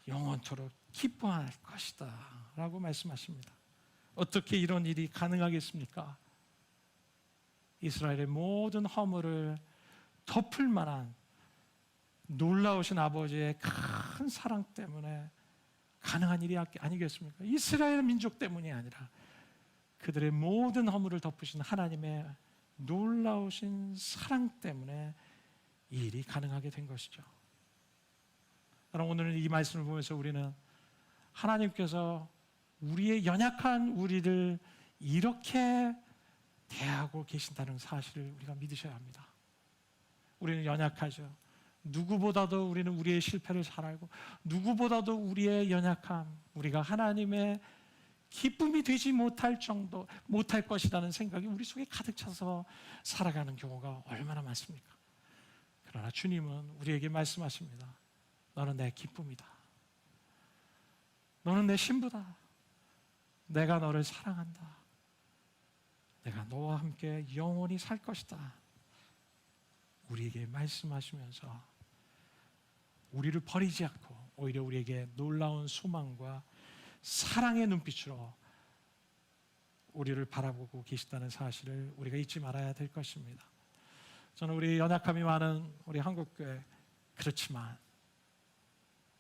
영원토록 기뻐할 것이다 라고 말씀하십니다. 어떻게 이런 일이 가능하겠습니까? 이스라엘의 모든 허물을 덮을 만한 놀라우신 아버지의 큰 사랑 때문에 가능한 일이 아니겠습니까? 이스라엘 민족 때문이 아니라 그들의 모든 허물을 덮으신 하나님의 놀라우신 사랑 때문에 이 일이 가능하게 된 것이죠. 여러분, 오늘은 이 말씀을 보면서 우리는 하나님께서 우리의 연약한 우리를 이렇게 대하고 계신다는 사실을 우리가 믿으셔야 합니다. 우리는 연약하죠. 누구보다도 우리는 우리의 실패를 잘 알고 누구보다도 우리의 연약함, 우리가 하나님의 기쁨이 되지 못할 것이라는 생각이 우리 속에 가득 차서 살아가는 경우가 얼마나 많습니까? 그러나 주님은 우리에게 말씀하십니다. 너는 내 기쁨이다, 너는 내 신부다, 내가 너를 사랑한다, 내가 너와 함께 영원히 살 것이다. 우리에게 말씀하시면서 우리를 버리지 않고 오히려 우리에게 놀라운 소망과 사랑의 눈빛으로 우리를 바라보고 계시다는 사실을 우리가 잊지 말아야 될 것입니다. 저는 우리 연약함이 많은 우리 한국교회, 그렇지만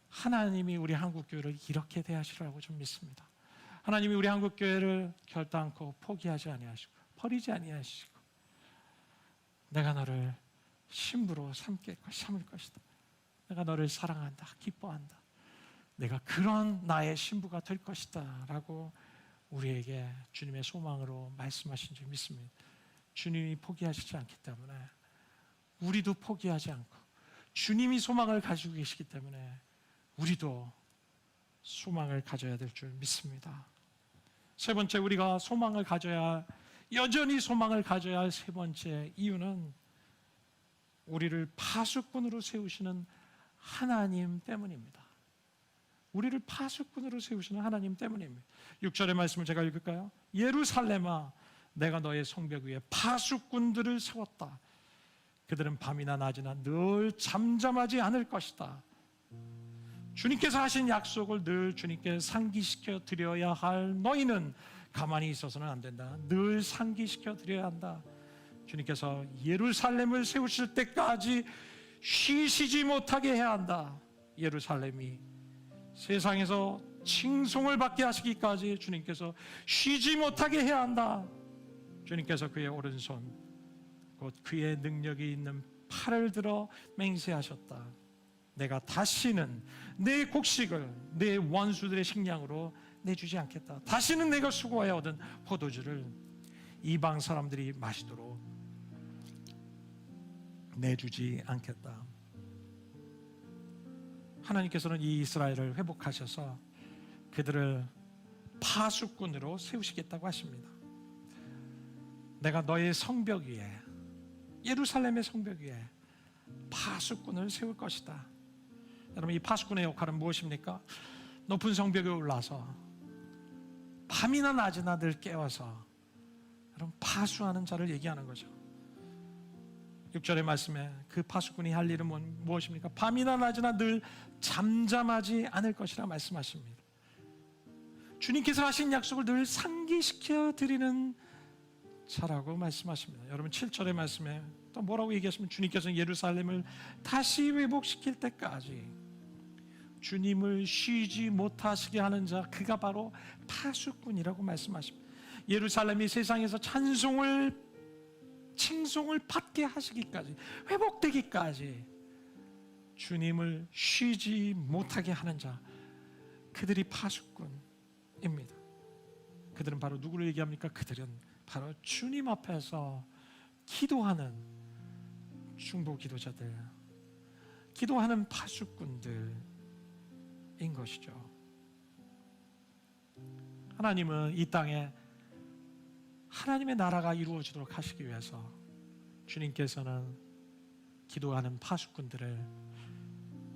하나님이 우리 한국교회를 이렇게 대하시라고 좀 믿습니다. 하나님이 우리 한국교회를 결단코 포기하지 아니하시고 버리지 아니하시고 내가 너를 신부로 삼을 것이다, 내가 너를 사랑한다, 기뻐한다, 내가 그런 나의 신부가 될 것이다 라고 우리에게 주님의 소망으로 말씀하신 줄 믿습니다. 주님이 포기하시지 않기 때문에 우리도 포기하지 않고 주님이 소망을 가지고 계시기 때문에 우리도 소망을 가져야 될 줄 믿습니다. 세 번째, 우리가 여전히 소망을 가져야 할 세 번째 이유는 우리를 파수꾼으로 세우시는 하나님 때문입니다. 우리를 파수꾼으로 세우시는 하나님 때문입니다. 6절의 말씀을 제가 읽을까요? 예루살렘아, 내가 너의 성벽 위에 파수꾼들을 세웠다. 그들은 밤이나 낮이나 늘 잠잠하지 않을 것이다. 주님께서 하신 약속을 늘 주님께 상기시켜 드려야 할 너희는 가만히 있어서는 안 된다. 늘 상기시켜 드려야 한다. 주님께서 예루살렘을 세우실 때까지 쉬시지 못하게 해야 한다. 예루살렘이 세상에서 칭송을 받게 하시기까지 주님께서 쉬지 못하게 해야 한다. 주님께서 그의 오른손 곧 그의 능력이 있는 팔을 들어 맹세하셨다. 내가 다시는 내 곡식을 내 원수들의 식량으로 내주지 않겠다. 다시는 내가 수고하여 얻은 포도주를 이방 사람들이 마시도록 내주지 않겠다. 하나님께서는 이 이스라엘을 회복하셔서 그들을 파수꾼으로 세우시겠다고 하십니다. 내가 너의 성벽 위에, 예루살렘의 성벽 위에 파수꾼을 세울 것이다. 여러분, 이 파수꾼의 역할은 무엇입니까? 높은 성벽에 올라서 밤이나 낮이나 늘 깨워서 여러분 파수하는 자를 얘기하는 거죠. 6절의 말씀에 그 파수꾼이 할 일은 무엇입니까? 밤이나 낮이나 늘 잠잠하지 않을 것이라 말씀하십니다. 주님께서 하신 약속을 늘 상기시켜 드리는 자라고 말씀하십니다. 여러분 7절의 말씀에 또 뭐라고 얘기하시면 주님께서는 예루살렘을 다시 회복시킬 때까지 주님을 쉬지 못하시게 하는 자, 그가 바로 파수꾼이라고 말씀하십니다. 예루살렘이 세상에서 칭송을 받게 하시기까지, 회복되기까지 주님을 쉬지 못하게 하는 자, 그들이 파수꾼입니다. 그들은 바로 누구를 얘기합니까? 그들은 바로 주님 앞에서 기도하는 중보 기도자들, 기도하는 파수꾼들인 것이죠. 하나님은 이 땅에 하나님의 나라가 이루어지도록 하시기 위해서 주님께서는 기도하는 파수꾼들을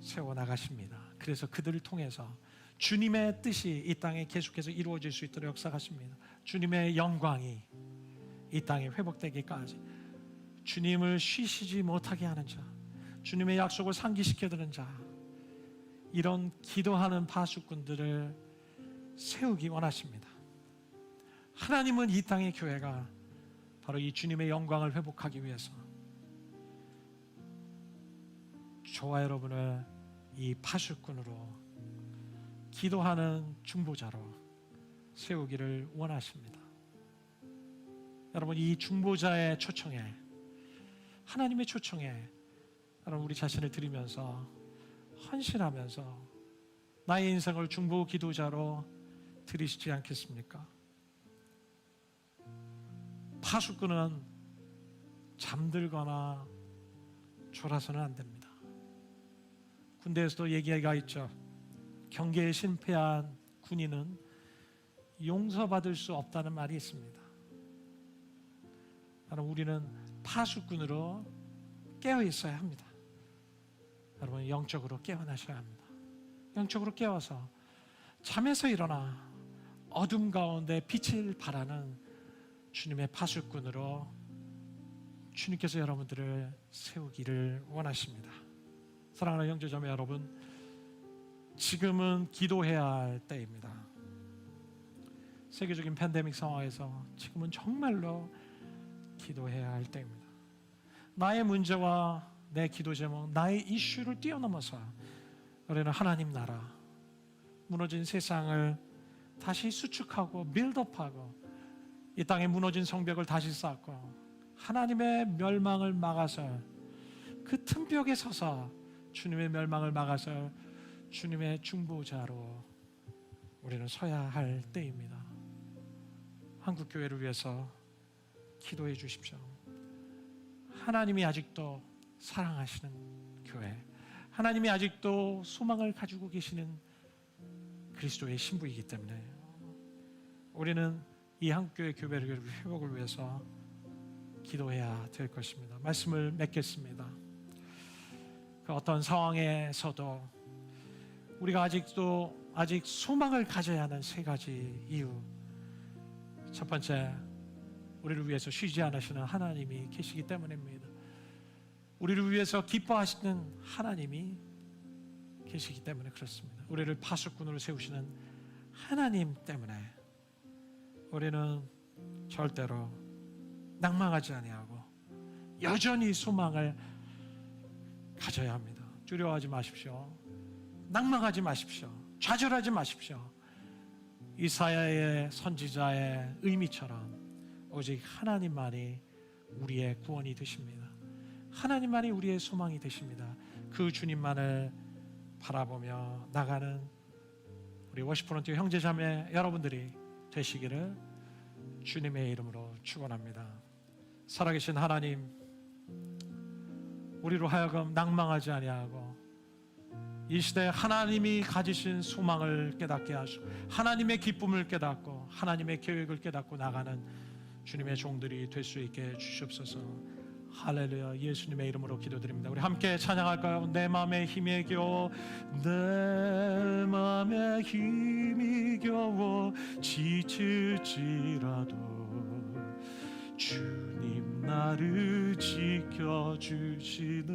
세워나가십니다. 그래서 그들을 통해서 주님의 뜻이 이 땅에 계속해서 이루어질 수 있도록 역사하십니다. 주님의 영광이 이 땅에 회복되기까지 주님을 쉬시지 못하게 하는 자, 주님의 약속을 상기시켜드는 자, 이런 기도하는 파수꾼들을 세우기 원하십니다. 하나님은 이 땅의 교회가 바로 이 주님의 영광을 회복하기 위해서 저와 여러분을 이 파수꾼으로, 기도하는 중보자로 세우기를 원하십니다. 여러분, 이 중보자의 초청에, 하나님의 초청에 여러분 우리 자신을 드리면서 헌신하면서 나의 인생을 중보 기도자로 드리시지 않겠습니까? 파수꾼은 잠들거나 졸아서는 안 됩니다. 군대에서도 얘기가 있죠. 경계에 실패한 군인은 용서받을 수 없다는 말이 있습니다. 여러분, 우리는 파수꾼으로 깨어 있어야 합니다. 여러분, 영적으로 깨어나셔야 합니다. 영적으로 깨어서 잠에서 일어나 어둠 가운데 빛을 발하는 주님의 파수꾼으로 주님께서 여러분들을 세우기를 원하십니다. 사랑하는 형제자매 여러분, 지금은 기도해야 할 때입니다. 세계적인 팬데믹 상황에서 지금은 정말로 기도해야 할 때입니다. 나의 문제와 내 기도 제목, 나의 이슈를 뛰어넘어서 우리는 하나님 나라, 무너진 세상을 다시 수축하고 빌드업하고 이 땅에 무너진 성벽을 다시 쌓고 하나님의 멸망을 막아서 그 틈벽에 서서 주님의 멸망을 막아서 주님의 중보자로 우리는 서야 할 때입니다. 한국교회를 위해서 기도해 주십시오. 하나님이 아직도 사랑하시는 교회, 하나님이 아직도 소망을 가지고 계시는 그리스도의 신부이기 때문에 우리는 이 한국교회 교회를 회복을 위해서 기도해야 될 것입니다. 말씀을 맺겠습니다. 그 어떤 상황에서도 우리가 아직 소망을 가져야 하는 세 가지 이유. 첫 번째, 우리를 위해서 쉬지 않으시는 하나님이 계시기 때문입니다. 우리를 위해서 기뻐하시는 하나님이 계시기 때문에 그렇습니다. 우리를 파수꾼으로 세우시는 하나님 때문에 우리는 절대로 낭망하지 아니하고 여전히 소망을 가져야 합니다. 두려워하지 마십시오. 낭망하지 마십시오. 좌절하지 마십시오. 이사야의 선지자의 의미처럼 오직 하나님만이 우리의 구원이 되십니다. 하나님만이 우리의 소망이 되십니다. 그 주님만을 바라보며 나가는 우리 워시프론트 형제자매 여러분들이 되시기를 주님의 이름으로 축원합니다. 살아계신 하나님, 우리로 하여금 낭망하지 아니하고 이 시대에 하나님이 가지신 소망을 깨닫게 하시고 하나님의 기쁨을 깨닫고 하나님의 계획을 깨닫고 나가는 주님의 종들이 될 수 있게 해 주시옵소서. 할렐루야. 예수님의 이름으로 기도드립니다. 우리 함께 찬양할까요? 내 맘에 힘이 겨워, 내 맘에 힘이 겨워 지칠지라도 주님 나를 지켜주시네.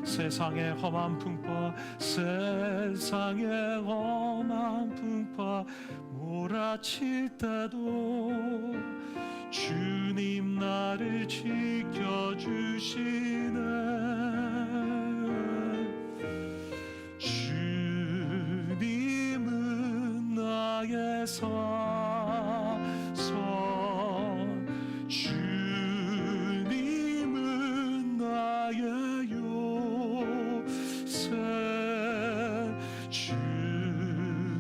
세상의 험한 풍파, 세상의 험한 풍파 몰아칠 때도 주님 나를 지켜주시네. 주님은 나의 사선, 주님은 나의 요새, 주님은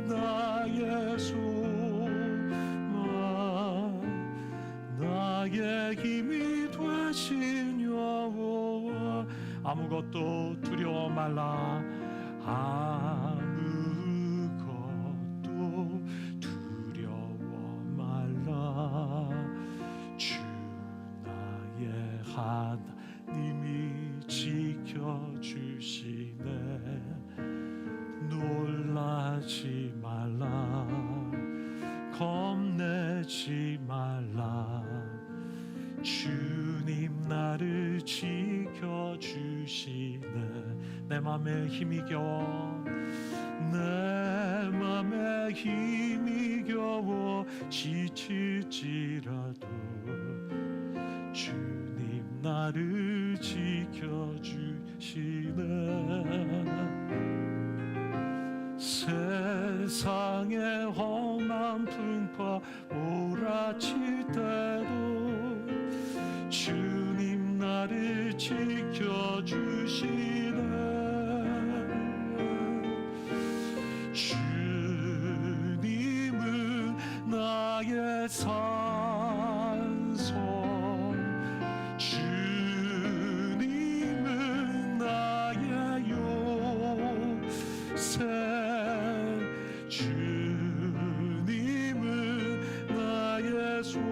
나의 소망, 나의 힘이 되신 여호와. 아무것도 두려워 말라, 아무것도 두려워 말라. 주 나의 하나님이 지켜주시네. 놀라지 말라, 겁내지 말라. 주님 나를 지켜주시네. 내 맘에 힘이 겨워, 내 맘에 힘이 겨워 지칠지라도 주님 나를 지켜주시네. 세상의 험한 풍파 몰아칠 때도 주님 나를 지켜주시네. 주님은 나의 산소, 주님은 나의 요새, 주님은 나의 소망,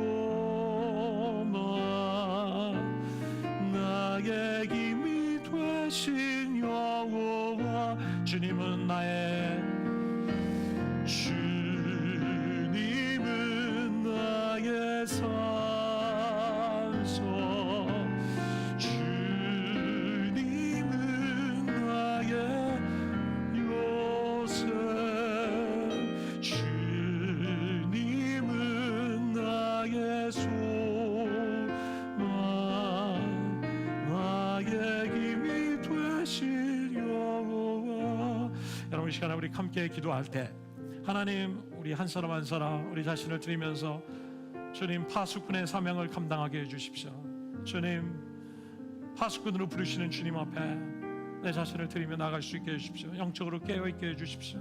나의 힘이 되신 여호와. 주님은 나의, 주님은 나의 산소, 주님은 나의 요새, 주님은 나의 소망, 나의 힘이 되신 여호와. 여러분, 이 시간에 우리 함께 기도할 때 하나님, 우리 한 사람 한 사람 우리 자신을 드리면서 주님 파수꾼의 사명을 감당하게 해주십시오. 주님, 파수꾼으로 부르시는 주님 앞에 내 자신을 드리며 나갈 수 있게 해주십시오. 영적으로 깨어있게 해주십시오.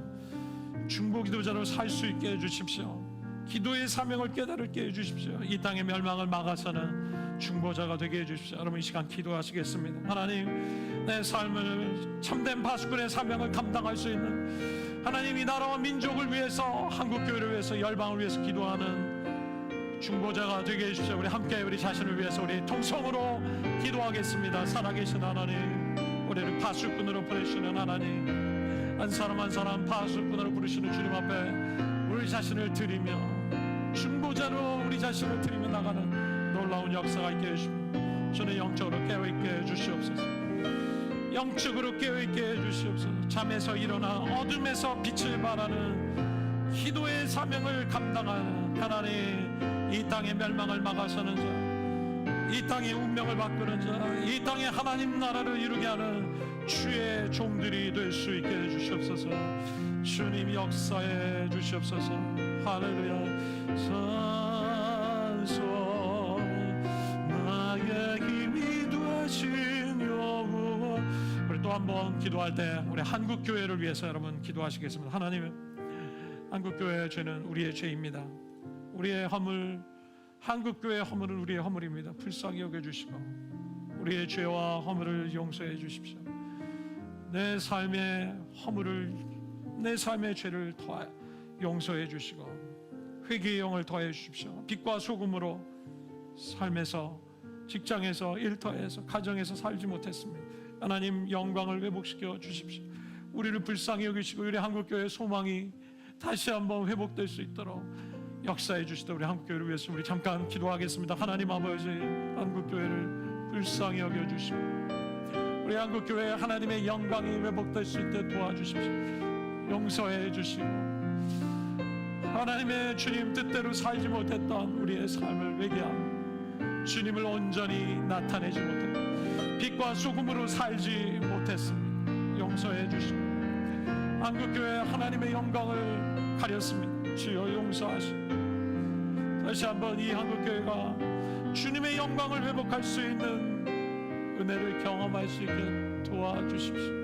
중보기도자로 살 수 있게 해주십시오. 기도의 사명을 깨달게 해주십시오. 이 땅의 멸망을 막아서는 중보자가 되게 해주십시오. 여러분, 이 시간 기도하시겠습니다. 하나님, 내 삶을 참된 파수꾼의 사명을 감당할 수 있는, 하나님 이 나라와 민족을 위해서, 한국교회를 위해서, 열방을 위해서 기도하는 중보자가 되게 해주십시오. 우리 함께 우리 자신을 위해서 우리 통성으로 기도하겠습니다. 살아계신 하나님, 우리를 파수꾼으로 보내시는 하나님, 한 사람 한 사람 파수꾼으로 부르시는 주님 앞에 우리 자신을 드리며 중보자로 우리 자신을 드리며 나가는 놀라운 역사가 있게 해주십시오. 저는 영적으로 깨어있게 해주시옵소서. 영적으로 깨어있게 해주시옵소서. 잠에서 일어나 어둠에서 빛을 발하는 기도의 사명을 감당하는 하나님, 이 땅의 멸망을 막아서는 자, 이 땅의 운명을 바꾸는 자, 이 땅의 하나님 나라를 이루게 하는 주의 종들이 될 수 있게 해주시옵소서. 주님 역사해 주시옵소서. 할렐루야. 산소, 나의 힘이 되신 여호와. 우리 또 한 번 기도할 때 우리 한국교회를 위해서 여러분 기도하시겠습니다. 하나님, 한국교회의 죄는 우리의 죄입니다. 우리의 허물, 한국교회의 허물은 우리의 허물입니다. 불쌍히 여겨주시고 우리의 죄와 허물을 용서해 주십시오. 내 삶의 허물을, 내 삶의 죄를 용서해 주시고 회개의 영을 더해 주십시오. 빛과 소금으로 삶에서, 직장에서, 일터에서, 가정에서 살지 못했습니다. 하나님 영광을 회복시켜 주십시오. 우리를 불쌍히 여기시고 우리 한국교회의 소망이 다시 한번 회복될 수 있도록 역사해 주시다. 우리 한국교회를 위해서 우리 잠깐 기도하겠습니다. 하나님 아버지, 한국교회를 불쌍히 여겨주시고 우리 한국교회 하나님의 영광이 회복될 수 있도록 도와주십시오. 용서해 주시고 하나님의 주님 뜻대로 살지 못했던 우리의 삶을 회개하며 주님을 온전히 나타내지 못했고 빛과 소금으로 살지 못했습니다. 용서해 주시고 한국교회 하나님의 영광을 가렸습니다. 주여 용서하시고 다시 한번 이 한국교회가 주님의 영광을 회복할 수 있는 은혜를 경험할 수 있게 도와주십시오.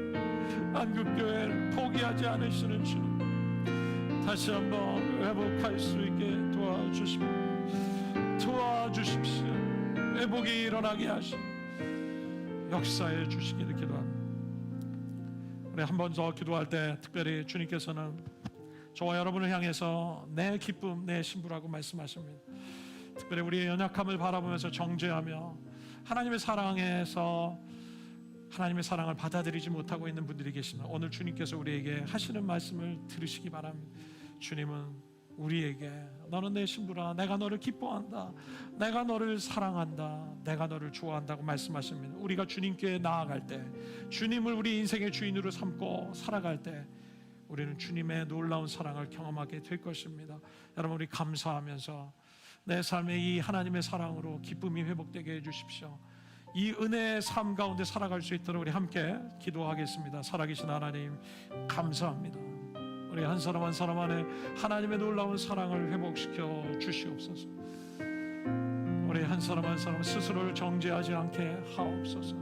한국교회를 포기하지 않으시는 주님 다시 한번 회복할 수 있게 도와주십시오. 회복이 일어나게 하시고 역사해 주시기를 기도합니다. 우리 한 번 더 기도할 때 특별히 주님께서는 저와 여러분을 향해서 내 기쁨, 내 신부라고 말씀하십니다. 특별히 우리의 연약함을 바라보면서 정죄하며 하나님의 사랑에서 하나님의 사랑을 받아들이지 못하고 있는 분들이 계시나 오늘 주님께서 우리에게 하시는 말씀을 들으시기 바랍니다. 주님은 우리에게 너는 내 신부라, 내가 너를 기뻐한다, 내가 너를 사랑한다, 내가 너를 좋아한다고 말씀하십니다. 우리가 주님께 나아갈 때, 주님을 우리 인생의 주인으로 삼고 살아갈 때 우리는 주님의 놀라운 사랑을 경험하게 될 것입니다. 여러분, 우리 감사하면서 내 삶에 이 하나님의 사랑으로 기쁨이 회복되게 해주십시오. 이 은혜의 삶 가운데 살아갈 수 있도록 우리 함께 기도하겠습니다. 살아계신 하나님 감사합니다. 우리 한 사람 한 사람 안에 하나님의 놀라운 사랑을 회복시켜 주시옵소서. 우리 한 사람 한 사람 스스로를 정죄하지 않게 하옵소서.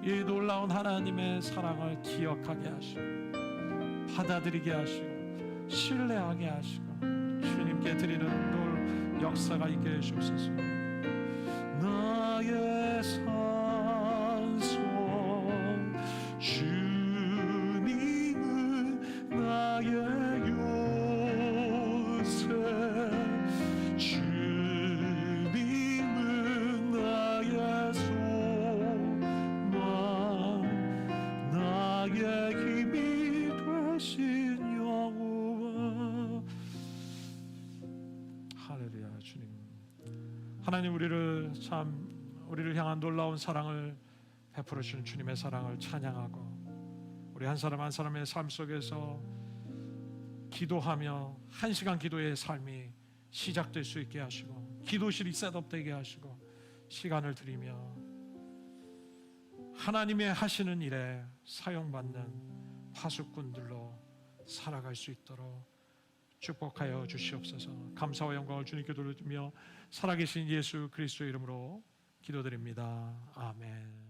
이 놀라운 하나님의 사랑을 기억하게 하시고 받아들이게 하시고 신뢰하게 하시고 주님께 드리는 놀 역사가 있게 해주옵소서. 나의 산소 주님은 나의 요새 주님은 나의 소망 나의 힘이 되신 여호와. 할렐루야. 주님 하나님, 우리를 향한 놀라운 사랑을 베풀어 주신 주님의 사랑을 찬양하고 우리 한 사람 한 사람의 삶 속에서 기도하며 한 시간 기도의 삶이 시작될 수 있게 하시고 기도실이 셋업되게 하시고 시간을 드리며 하나님의 하시는 일에 사용받는 파수꾼들로 살아갈 수 있도록 축복하여 주시옵소서. 감사와 영광을 주님께 돌려드리며 살아계신 예수 그리스도의 이름으로 기도드립니다. 아멘.